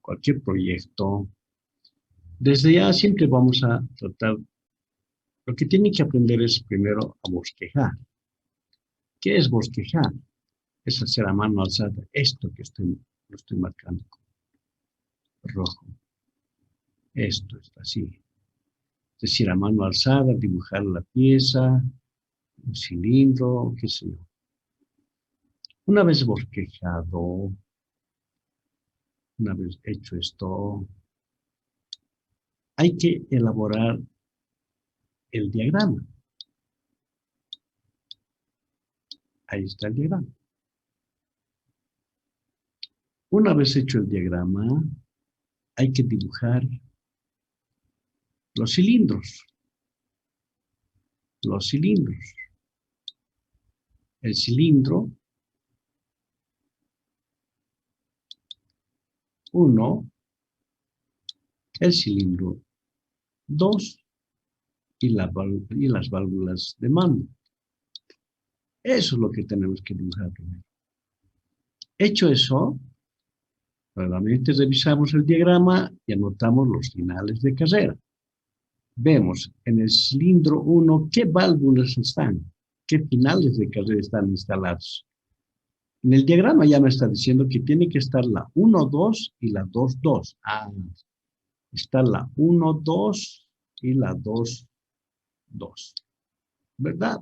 cualquier proyecto, desde ya siempre vamos a tratar, lo que tienen que aprender es primero a bosquejar. ¿Qué es bosquejar? Es hacer a mano alzada esto que lo estoy marcando con rojo. Esto está así. Es decir, a mano alzada, dibujar la pieza, un cilindro, qué sé yo. Una vez bosquejado, una vez hecho esto, hay que elaborar el diagrama. Ahí está el diagrama. Una vez hecho el diagrama, hay que dibujar los cilindros. Los cilindros. El cilindro 1, el cilindro 2 y las válvulas de mando. Eso es lo que tenemos que dibujar primero. Hecho eso, nuevamente revisamos el diagrama y anotamos los finales de carrera. Vemos en el cilindro 1 qué válvulas están, qué finales de carrera están instalados. En el diagrama ya me está diciendo que tiene que estar la 1, 2 y la 2, 2. Ah, está la 1, 2 y la 2, 2. ¿Verdad?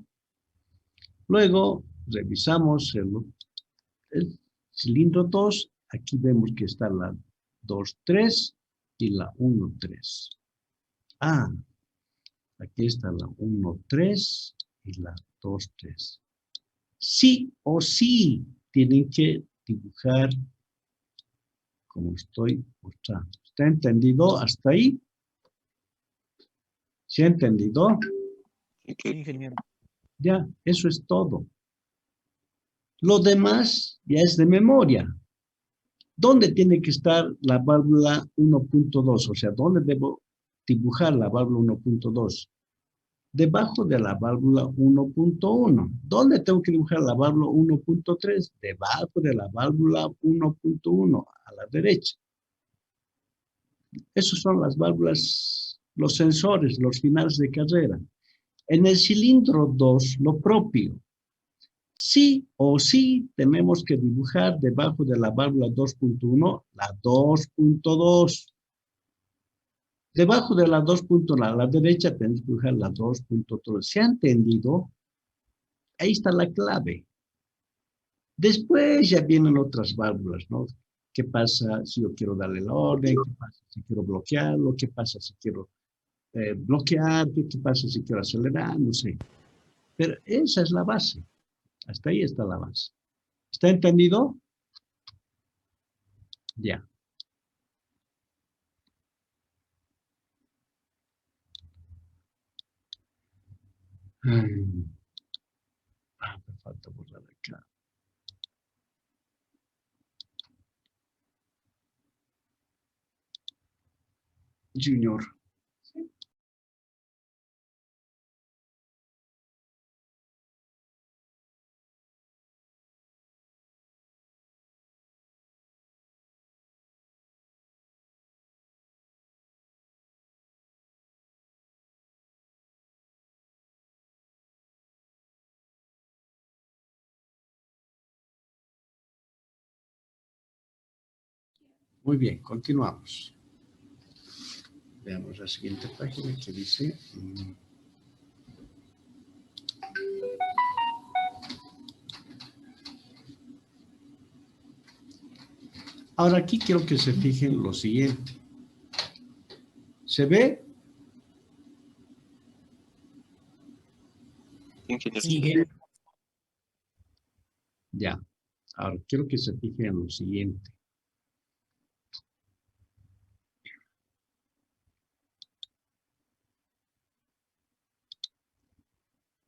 Luego revisamos el cilindro 2. Aquí vemos que está la 2, 3 y la 1, 3. Ah, aquí está la 1, 3 y la 2, 3. Sí o sí tienen que dibujar como estoy mostrando. ¿Está entendido hasta ahí? ¿Se ha entendido? Ok, ingeniero. Ya, eso es todo. Lo demás ya es de memoria. ¿Dónde tiene que estar la válvula 1.2? O sea, ¿dónde debo dibujar la válvula 1.2? Debajo de la válvula 1.1. ¿Dónde tengo que dibujar la válvula 1.3? Debajo de la válvula 1.1, a la derecha. Esas son las válvulas, los sensores, los finales de carrera. En el cilindro 2, lo propio. Sí o sí tenemos que dibujar debajo de la válvula 2.1, la 2.2. Debajo de la 2.1 a la derecha tenemos que dibujar la 2.3. ¿Se ha entendido? Ahí está la clave. Después ya vienen otras válvulas, ¿no? ¿Qué pasa si yo quiero darle la orden? ¿Qué pasa si quiero bloquearlo? ¿Qué pasa si quiero bloquear? ¿Qué pasa si quiero acelerar? No sé. Pero esa es la base. Hasta ahí está la base. ¿Está entendido? Ya. Me falta borrar acá. Junior. Muy bien, continuamos. Veamos la siguiente página que dice... Ahora aquí quiero que se fijen lo siguiente. ¿Se ve? Ingeniero. Ya. Ahora quiero que se fijen en lo siguiente.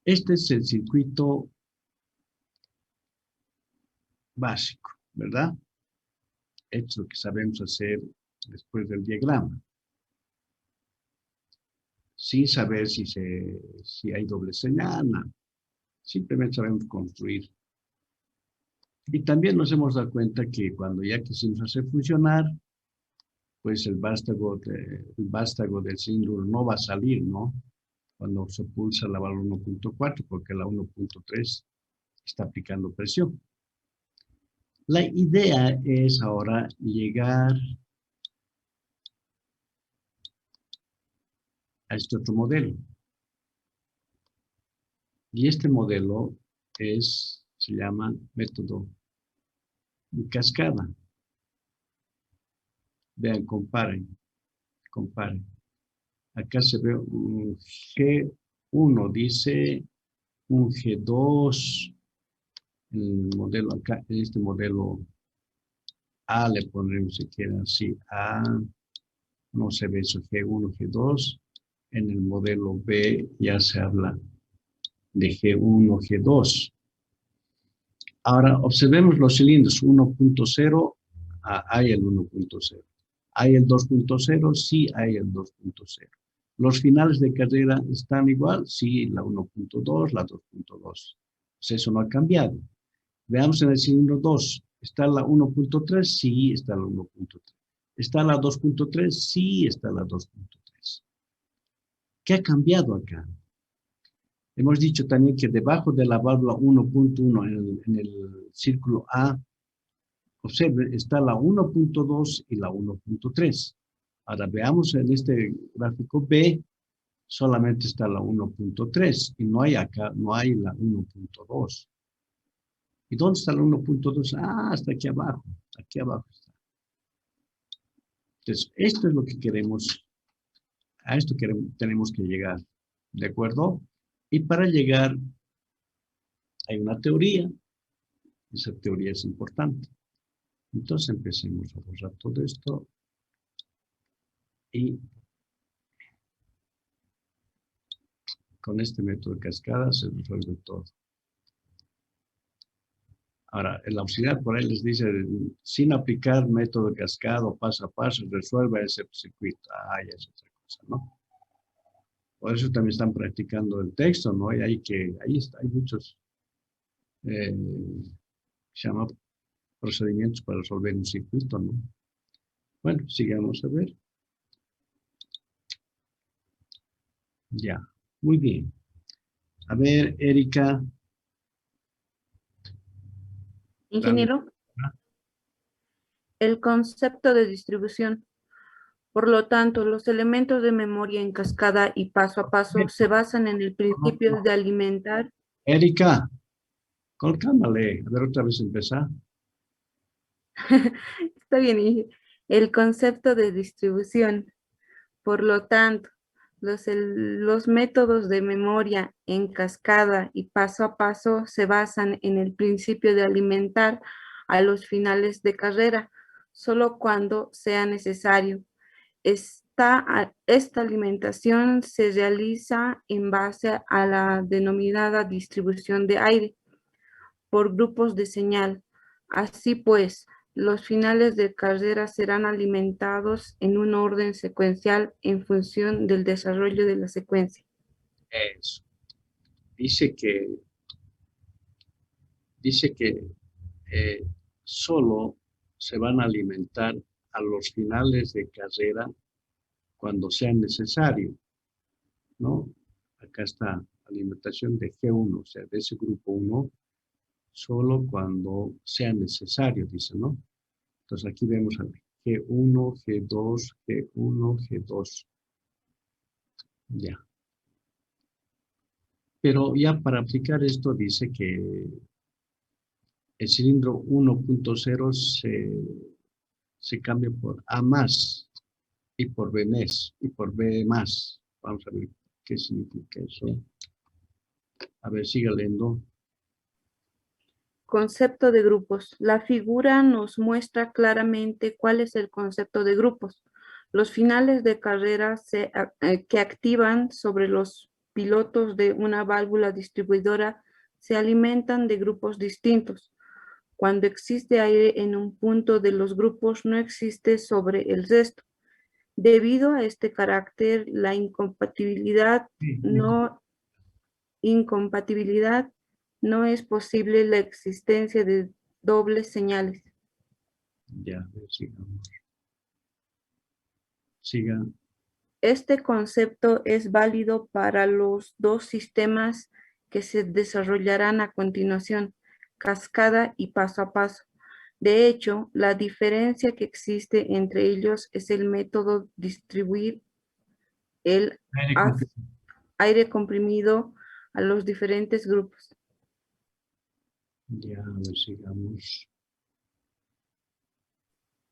Este es el circuito básico, ¿verdad? Esto es lo que sabemos hacer después del diagrama. Sin saber si hay doble señal, nada. Simplemente sabemos construir Y también nos hemos dado cuenta que cuando ya quisimos hacer funcionar, pues el vástago del cilindro no va a salir, ¿no? Cuando se pulsa la válvula 1.4, porque la 1.3 está aplicando presión. La idea es ahora llegar a este otro modelo. Y este modelo se llama método cascada. Vean, comparen. Acá se ve un G1, dice un G2, el modelo acá, en este modelo A le pondremos si quieren así, A, no se ve eso, G1, G2, en el modelo B ya se habla de G1, G2. Ahora, observemos los cilindros 1.0, hay el 1.0. ¿Hay el 2.0? Sí, hay el 2.0. ¿Los finales de carrera están igual? Sí, la 1.2, la 2.2. Pues eso no ha cambiado. Veamos en el cilindro 2. ¿Está la 1.3? Sí, está la 1.3. ¿Está la 2.3? Sí, está la 2.3. ¿Qué ha cambiado acá? Hemos dicho también que debajo de la válvula 1.1 en el círculo A, observe, está la 1.2 y la 1.3. Ahora veamos en este gráfico B, solamente está la 1.3 y no hay acá, no hay la 1.2. ¿Y dónde está la 1.2? Ah, está aquí abajo está. Entonces, esto es lo que queremos, a esto tenemos que llegar, ¿de acuerdo? Y para llegar, hay una teoría, esa teoría es importante. Entonces empecemos a borrar todo esto y con este método de cascada se resuelve todo. Ahora, el auxiliar por ahí les dice, sin aplicar método de cascada paso a paso, resuelva ese circuito. Ah, ya es otra cosa, ¿no? Por eso también están practicando el texto, ¿no? Y ahí está, hay muchos, se llama procedimientos para resolver un circuito, ¿no? Bueno, sigamos a ver. Ya, muy bien. A ver, Erika. Dame. Ingeniero, el concepto de distribución. Por lo tanto, los elementos de memoria en cascada y paso a paso se basan en el principio de alimentar. Erika, colcámale. A ver, otra vez empezar. Está bien, el concepto de distribución. Por lo tanto, los métodos de memoria en cascada y paso a paso se basan en el principio de alimentar a los finales de carrera, solo cuando sea necesario. Esta alimentación se realiza en base a la denominada distribución de aire por grupos de señal. Así pues, los finales de carrera serán alimentados en un orden secuencial en función del desarrollo de la secuencia. Eso. Dice que solo se van a alimentar a los finales de carrera cuando sea necesario, ¿no? Acá está alimentación de G1, o sea, de ese grupo 1, solo cuando sea necesario, dice, ¿no? Entonces aquí vemos a G1, G2, G1, G2. Ya. Pero ya para aplicar esto dice que el cilindro 1.0 se cambia por A más y por B más y por B más. Vamos a ver qué significa eso. A ver, siga leyendo. Concepto de grupos. La figura nos muestra claramente cuál es el concepto de grupos. Los finales de carrera que activan sobre los pilotos de una válvula distribuidora se alimentan de grupos distintos. Cuando existe aire en un punto de los grupos, no existe sobre el resto. Debido a este carácter, la incompatibilidad no es posible la existencia de dobles señales. Ya, a ver, sigamos. Siga. Este concepto es válido para los dos sistemas que se desarrollarán a continuación, cascada y paso a paso. De hecho, la diferencia que existe entre ellos es el método distribuir el Aire comprimido. aire comprimido a los diferentes grupos. Ya, a ver, sigamos.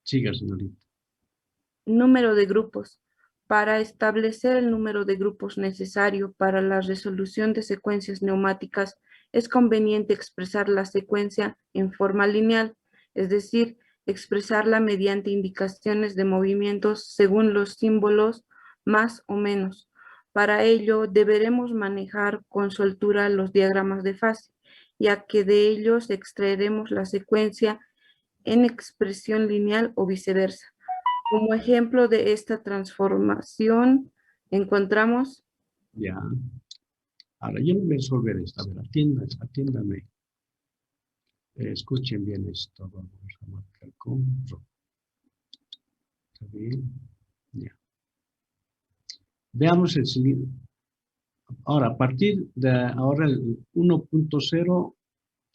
Siga, señorita. Número de grupos. Para establecer el número de grupos necesario para la resolución de secuencias neumáticas, es conveniente expresar la secuencia en forma lineal, es decir, expresarla mediante indicaciones de movimientos según los símbolos más o menos. Para ello, deberemos manejar con soltura los diagramas de fase, ya que de ellos extraeremos la secuencia en expresión lineal o viceversa. Como ejemplo de esta transformación encontramos. Ya. Ahora, yo no voy a resolver esto. A ver, atiéndame. Escuchen bien esto. Vamos a marcar con rojo. ¿Está bien? Ya. Veamos el cilindro. Ahora, a partir de ahora el 1.0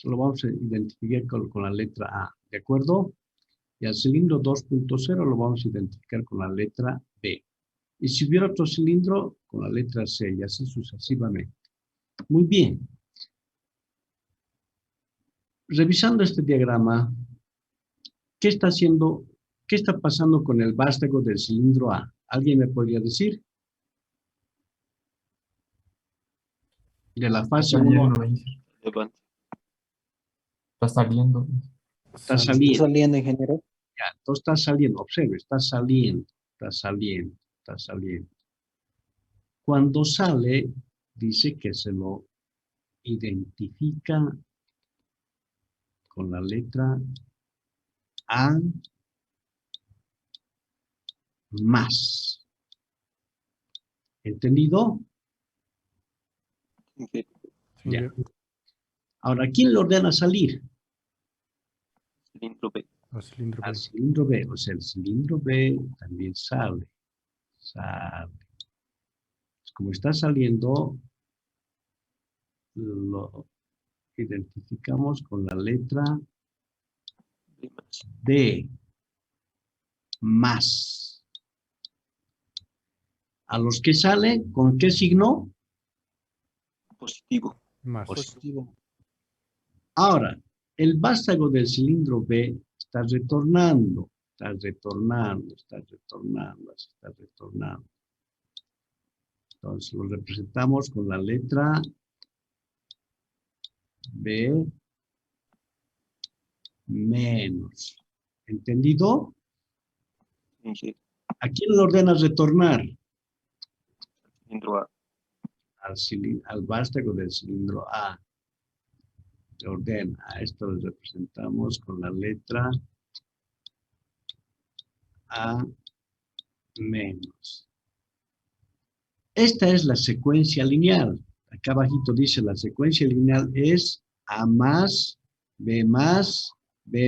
lo vamos a identificar con la letra A, ¿de acuerdo? Y al cilindro 2.0 lo vamos a identificar con la letra B. Y si hubiera otro cilindro, con la letra C, y así sucesivamente. Muy bien. Revisando este diagrama, ¿qué está haciendo, qué está pasando con el vástago del cilindro A? ¿Alguien me podría decir? De la fase 1 Levante. Está saliendo. está saliendo. Saliendo, ingeniero. Ya, entonces está saliendo, observe, está saliendo, está saliendo, está saliendo. Cuando sale, dice que se lo identifica con la letra A más. ¿Entendido? Ok. Ya. Ahora, ¿quién lo ordena salir? Cilindro B. Al cilindro B, o sea, el cilindro B también sale. Sale. Como está saliendo, lo identificamos con la letra B más. D, más. A los que salen, ¿con qué signo? Positivo. Más. Positivo. Ahora, el vástago del cilindro B está retornando, está retornando, está retornando, está retornando. Entonces lo representamos con la letra B menos. ¿Entendido? Sí. ¿A quién le ordenas retornar? Cilindro A. Al vástago del cilindro A. Le ordena. A esto lo representamos con la letra A menos. Esta es la secuencia lineal. Acá abajito dice la secuencia lineal es A más, B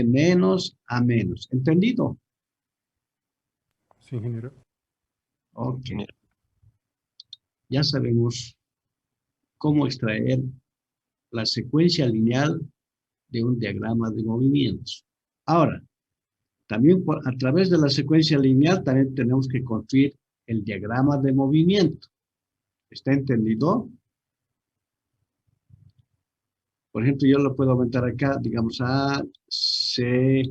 menos, A menos. ¿Entendido? Sí, ingeniero. Ok. Ingeniero. Ya sabemos cómo extraer la secuencia lineal de un diagrama de movimientos. Ahora, también a través de la secuencia lineal también tenemos que construir el diagrama de movimiento. ¿Está entendido? Por ejemplo, yo lo puedo aumentar acá, digamos, A, C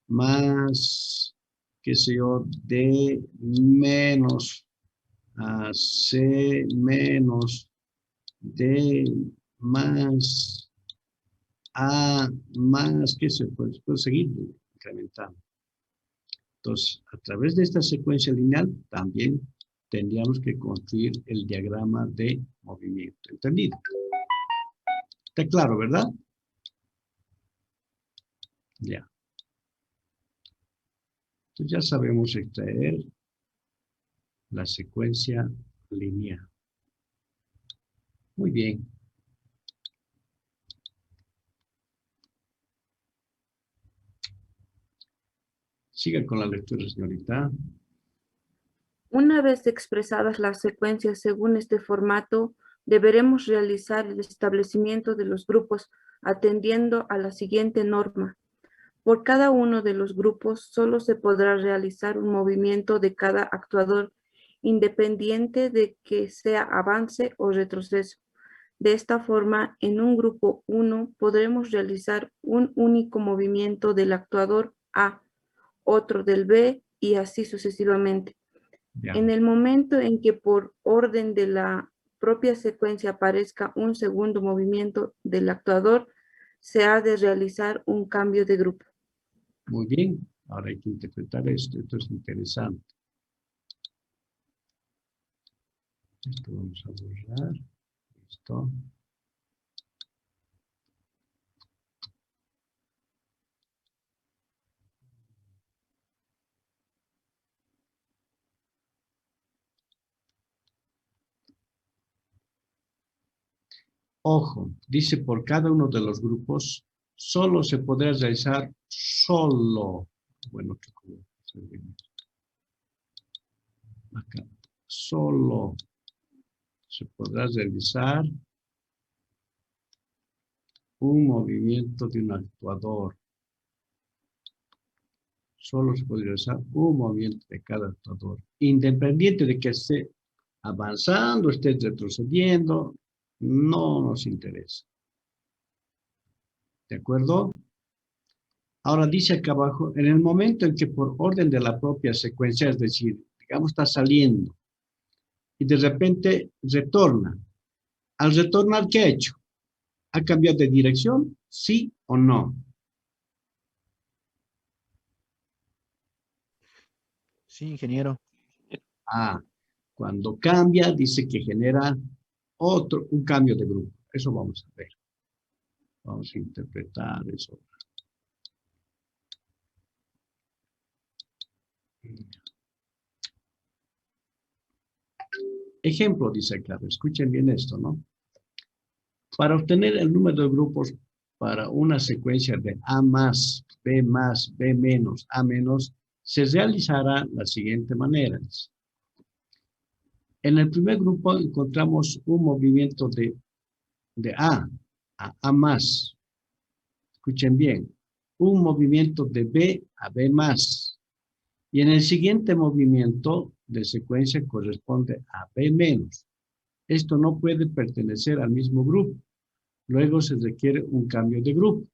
más, qué sé yo, D menos, A, C menos, D más, A más, qué sé yo, puedo seguir incrementando. Entonces, a través de esta secuencia lineal, también tendríamos que construir el diagrama de movimiento. ¿Entendido? Está claro, ¿verdad? Ya. Entonces ya sabemos extraer la secuencia lineal. Muy bien. Siga con la lectura, señorita. Una vez expresadas las secuencias según este formato, deberemos realizar el establecimiento de los grupos atendiendo a la siguiente norma. Por cada uno de los grupos solo se podrá realizar un movimiento de cada actuador, independiente de que sea avance o retroceso. De esta forma, en un grupo 1 podremos realizar un único movimiento del actuador A, otro del B y así sucesivamente. Ya. En el momento en que por orden de la propia secuencia aparezca un segundo movimiento del actuador, se ha de realizar un cambio de grupo. Muy bien. Ahora hay que interpretar esto. Esto es interesante. Esto vamos a borrar. Listo. Ojo, dice por cada uno de los grupos solo se podrá realizar bueno, acá, solo se podrá realizar un movimiento de un actuador. Solo se podrá realizar un movimiento de cada actuador, independiente de que esté avanzando, esté retrocediendo, no nos interesa. ¿De acuerdo? Ahora dice acá abajo, en el momento en que por orden de la propia secuencia, es decir, digamos está saliendo y de repente retorna. Al retornar, ¿qué ha hecho? ¿Ha cambiado de dirección? ¿Sí o no? Sí, ingeniero. Ah, cuando cambia, dice que genera un cambio de grupo. Eso vamos a ver. Vamos a interpretar eso. Ejemplo, dice acá, escuchen bien esto, ¿no? Para obtener el número de grupos para una secuencia de A más, B menos, A menos, se realizará la siguiente manera. En el primer grupo encontramos un movimiento de A a A más. Escuchen bien, un movimiento de B a B más. Y en el siguiente movimiento de secuencia corresponde a B menos. Esto no puede pertenecer al mismo grupo. Luego se requiere un cambio de grupo.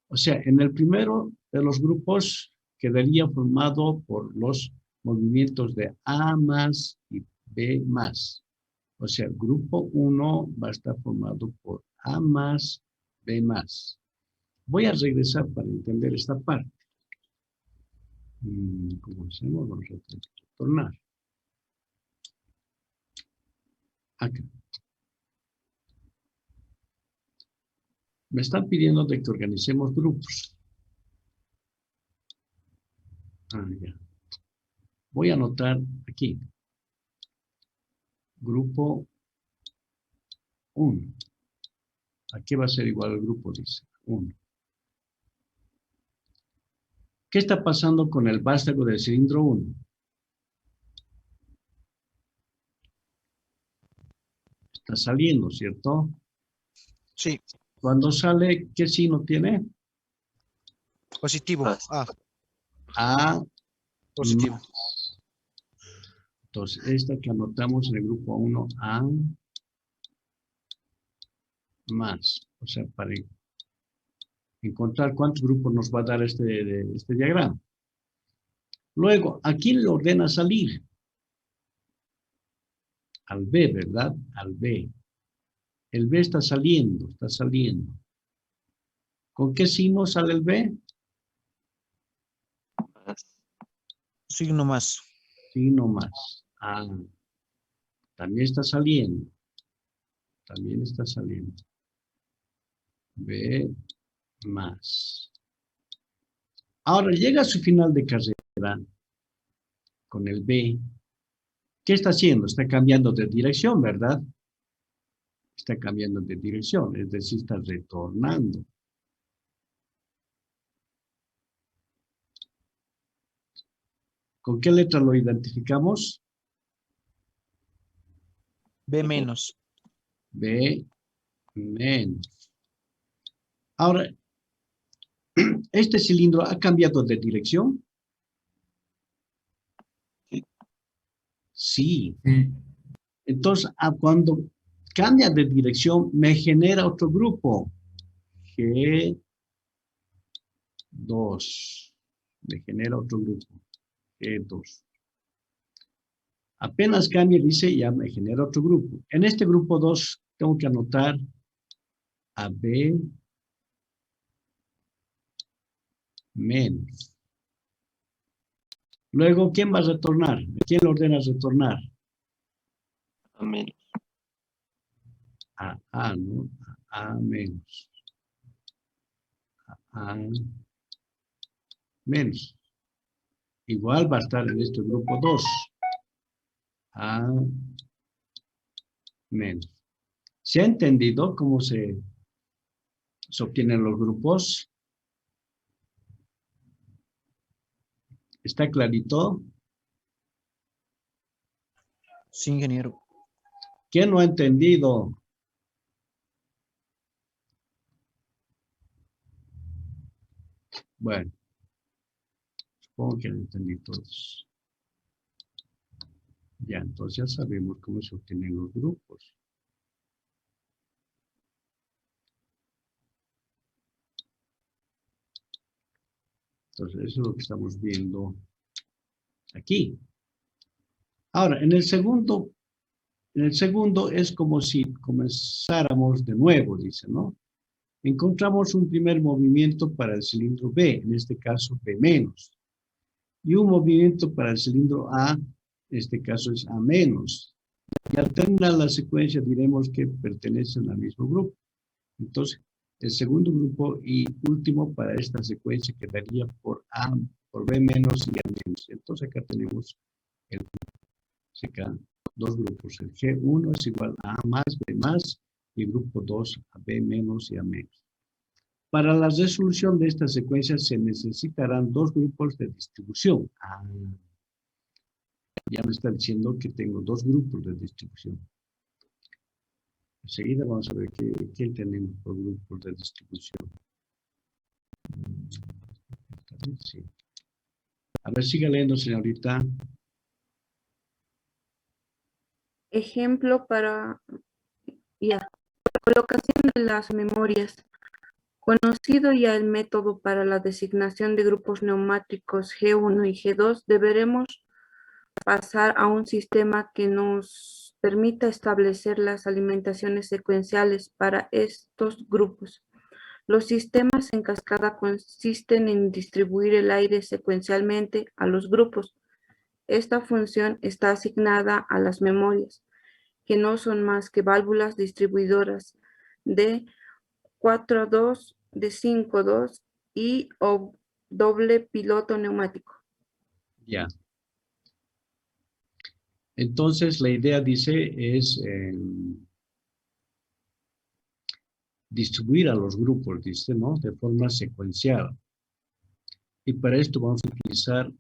O sea, en el primero de los grupos quedaría formado por los movimientos de A más y B más. O sea, el grupo 1 va a estar formado por A más, B más. Voy a regresar para entender esta parte. ¿Cómo hacemos? Vamos a retornar. Acá. Me están pidiendo de que organicemos grupos. Ya. Voy a anotar aquí. Grupo 1. Aquí va a ser igual al grupo, dice. 1. ¿Qué está pasando con el vástago del cilindro 1? Está saliendo, ¿cierto? Sí, Cuando sale, ¿qué signo tiene? positivo. Más. A. Positivo. Entonces, esta que anotamos en el grupo 1, A más. O sea, para encontrar cuántos grupos nos va a dar este diagrama. Luego, ¿a quién le ordena salir? Al B, ¿verdad? Al B. El B está saliendo, está saliendo. ¿Con qué signo sale el B? Más. Signo más. Signo más. Ah, también está saliendo. También está saliendo. B más. Ahora llega a su final de carrera con el B. ¿Qué está haciendo? Está cambiando de dirección, ¿verdad? Está cambiando de dirección, es decir, está retornando. ¿Con qué letra lo identificamos? B menos. B menos. Ahora, ¿este cilindro ha cambiado de dirección? Sí. Sí. Sí. Entonces, cuando cambia de dirección, me genera otro grupo. G2. Me genera otro grupo. G2. Apenas cambia, dice, ya me genera otro grupo. En este grupo 2 tengo que anotar a B menos. Luego, ¿quién va a retornar? ¿A quién le ordenas retornar? A menos. A A, ¿no? A menos. A menos. Igual va a estar en este grupo 2. A menos. ¿Se ha entendido cómo se obtienen los grupos? ¿Está clarito? Sí, ingeniero. ¿Quién no ha entendido? Bueno, supongo que han entendido todos. Ya, entonces ya sabemos cómo se obtienen los grupos. Entonces, eso es lo que estamos viendo aquí. Ahora, en el segundo es como si comenzáramos de nuevo, dice, ¿no? Encontramos un primer movimiento para el cilindro B, en este caso B menos. Y un movimiento para el cilindro A, en este caso es A menos. Y al terminar la secuencia diremos que pertenecen al mismo grupo. Entonces, el segundo grupo y último para esta secuencia quedaría por B menos y A menos. Entonces acá tenemos dos grupos. El G1 es igual a A más, B más, y el grupo 2 a B menos y A menos. Para la resolución de esta secuencia se necesitarán dos grupos de distribución. Ya me está diciendo que tengo dos grupos de distribución. Enseguida vamos a ver qué tenemos por grupos de distribución. Sí. A ver, siga leyendo, señorita. Ejemplo para colocación de las memorias. Conocido ya el método para la designación de grupos neumáticos G1 y G2, deberemos pasar a un sistema que nos permita establecer las alimentaciones secuenciales para estos grupos. Los sistemas en cascada consisten en distribuir el aire secuencialmente a los grupos. Esta función está asignada a las memorias, que no son más que válvulas distribuidoras de 4-2, de 5-2 y o doble piloto neumático. Ya. Entonces, la idea, dice, es distribuir a los grupos, dice, ¿no? De forma secuencial. Y para esto vamos a utilizar